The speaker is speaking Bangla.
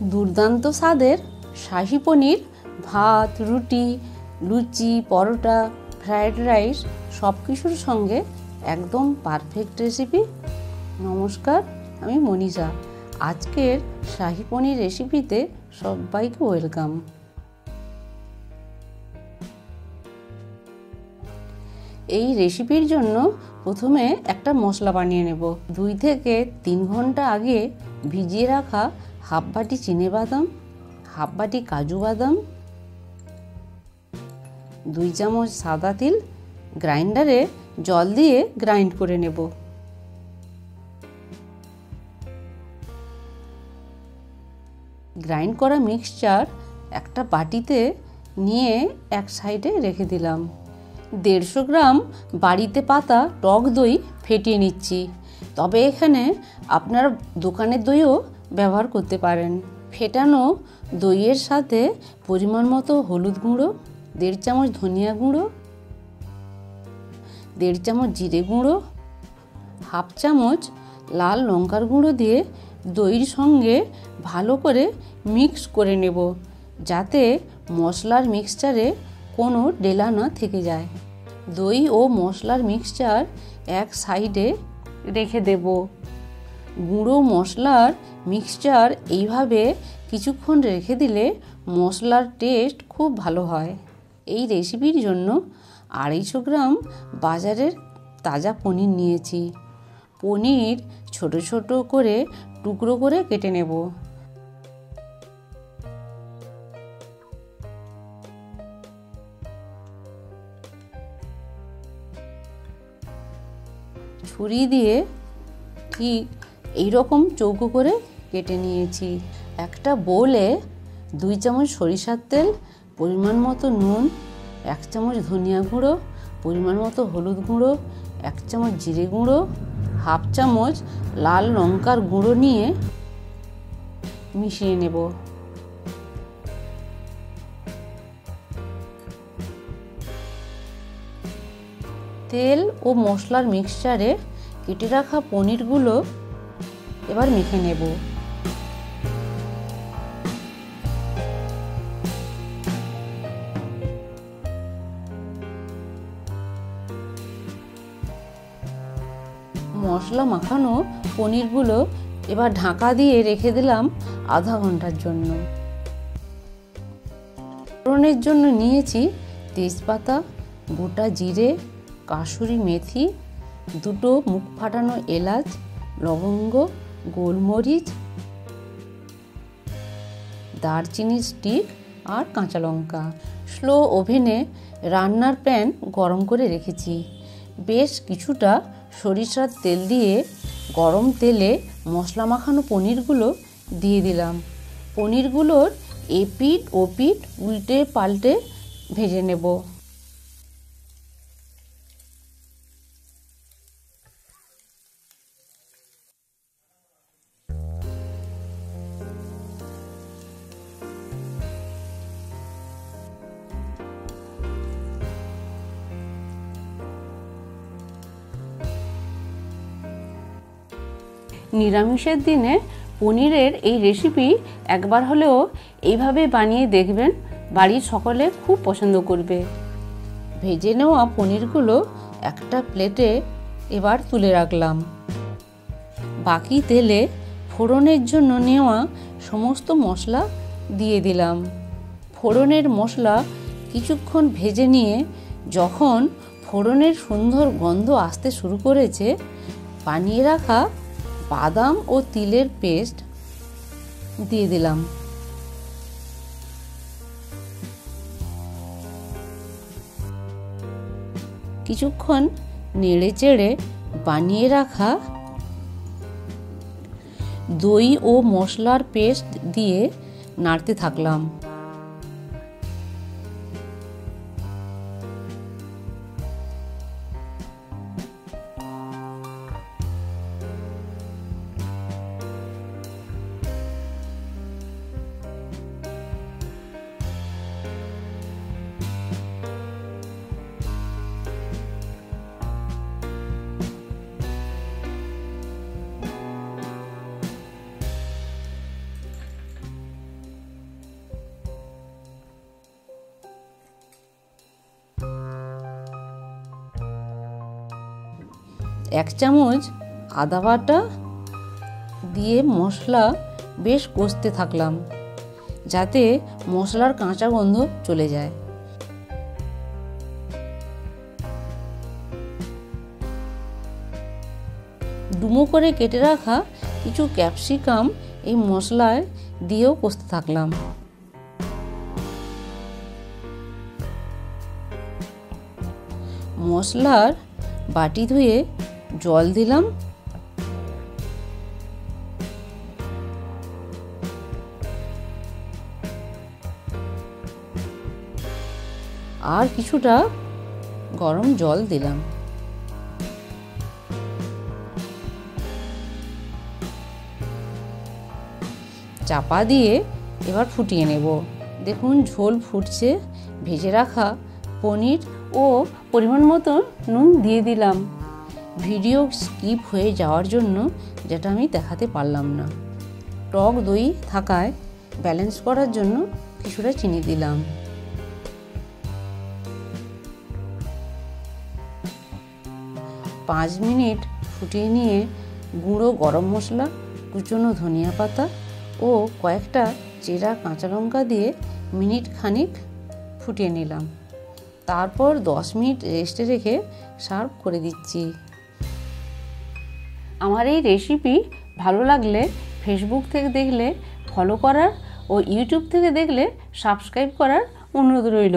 দুর্দান্ত স্বাদের শাহী পনির ভাত, রুটি, লুচি, পরোটা, ফ্রায়েড রাইস সব কিছুর সঙ্গে একদম পারফেক্ট রেসিপি। নমস্কার, আমি মনীষা। আজকের শাহী পনির রেসিপিতে সবাইকে ওয়েলকাম। এই রেসিপির জন্য প্রথমে একটা মশলা বানিয়ে নেব। 2 থেকে 3 ঘন্টা আগে ভিজিয়ে রাখা হাফ বাটি চিনেবাদাম, হাফ বাটি কাজু বাদাম, 2 চামচ সাদা তিল গ্রাইন্ডারে জল দিয়ে গ্রাইন্ড করে নেব। গ্রাইন্ড করা মিক্সচার একটা বাটিতে নিয়ে এক সাইডে রেখে দিলাম। 150 গ্রাম বাড়িতে পাতা টক দই ফেটিয়ে নিচ্ছি, তবে এখানে আপনারা দোকানের দইও ব্যবহার করতে পারেন। ফেটানো দইয়ের সাথে পরিমাণ মতো হলুদ গুঁড়ো, 1.5 চামচ ধনিয়া গুঁড়ো, 1.5 চামচ জিরে গুঁড়ো, হাফ চামচ লাল লঙ্কার গুঁড়ো দিয়ে দইয়ের সঙ্গে ভালো করে মিক্স করে নেব, যাতে মশলার মিক্সচারে কোনো ডেলা না থেকে যায়। দই ও মশলার মিক্সচার এক সাইডে রেখে দেব। গুঁড়ো মশলার মিক্সচার এইভাবে কিছুক্ষণ রেখে দিলে মশলার টেস্ট খুব ভালো হয়। এই রেসিপির জন্য 250 গ্রাম বাজারের তাজা পনির নিয়েছি। পনির ছোট ছোট করে টুকরো করে কেটে নেব। ছুরি দিয়ে ঠিক এইরকম চৌকো করে কেটে নিয়েছি। একটা বোলে 2 চামচ সরিষার তেল, পরিমাণ মতো নুন, 1 চামচ ধনিয়া গুঁড়ো, পরিমাণ মতো হলুদ গুঁড়ো, 1 চামচ জিরে গুঁড়ো, হাফ চামচ লাল লঙ্কার গুঁড়ো নিয়ে মিশিয়ে নেব। তেল ও মশলার মিক্সচারে কেটে রাখা পনিরগুলো এবার মেখে নেব। মশলা মাখানো পনিরগুলো এবার ঢাকা দিয়ে রেখে দিলাম আধা ঘন্টার জন্য। ফোড়নের জন্য নিয়েছি তেজপাতা, গোটা জিরে, কাসুরি মেথি, 2 মুখ ফাটানো এলাচ, লবঙ্গ, গোলমরিচ, দারচিনি স্টিক আর কাঁচা লঙ্কা। স্লো ওভেনে রান্নার প্যান গরম করে রেখেছি। বেশ কিছুটা সরিষার তেল দিয়ে গরম তেলে মশলা মাখানো পনিরগুলো দিয়ে দিলাম। পনিরগুলোর এপিঠ ওপিঠ উল্টে পাল্টে ভেজে নেব। নিরামিষের দিনে পনিরের এই রেসিপি একবার হলেও এইভাবে বানিয়ে দেখবেন, বাড়ির সকলে খুব পছন্দ করবে। ভেজে নেওয়া পনিরগুলো একটা প্লেটে এবার তুলে রাখলাম। বাকি তেলে ফোড়নের জন্য নেওয়া সমস্ত মশলা দিয়ে দিলাম। ফোড়নের মশলা কিছুক্ষণ ভেজে নিয়ে যখন ফোড়নের সুন্দর গন্ধ আসতে শুরু করেছে, বানিয়ে রাখা বাদাম ও তিলের পেস্ট দিয়ে দিলাম। কিছুক্ষণ নেড়ে চেড়ে বানিয়ে রাখা দই ও মশলার পেস্ট দিয়ে নাড়তে থাকলাম। 1 চামচ আদা বাটা দিয়ে মশলা বেশ কষতে থাকলাম, যাতে মশলার কাঁচা গন্ধ চলে যায়। ডুমো করে কেটে রাখা কিছু ক্যাপসিকাম এই মশলায় দিয়েও কষতে থাকলাম। মশলার বাটি ধুয়ে জল দিলাম। আর কিছুটা গরম জল দিলাম। চাপা দিয়ে এবার ফুটিয়ে নেব। দেখুন ঝোল ফুটছে। ভেজে রাখা পনির ও পরিমাণ মতো নুন দিয়ে দিলাম। ভিডিও স্কিপ হয়ে যাওয়ার জন্য যেটা আমি দেখাতে পারলাম না। টক দই থাকায় ব্যালেন্স করার জন্য কিছুটা চিনি দিলাম। পাঁচ মিনিট ফুটিয়ে নিয়ে গুঁড়ো গরম মশলা, কুচনো ধনিয়া পাতা ও কয়েকটা চেরা কাঁচা লঙ্কা দিয়ে মিনিট খানিক ফুটিয়ে নিলাম। তারপর 10 মিনিট রেস্টে রেখে সার্ভ করে দিচ্ছি। আমার এই রেসিপি ভালো লাগলে ফেসবুক থেকে দেখলে ফলো করার ও ইউটিউব থেকে দেখলে সাবস্ক্রাইব করার অনুরোধ রইল।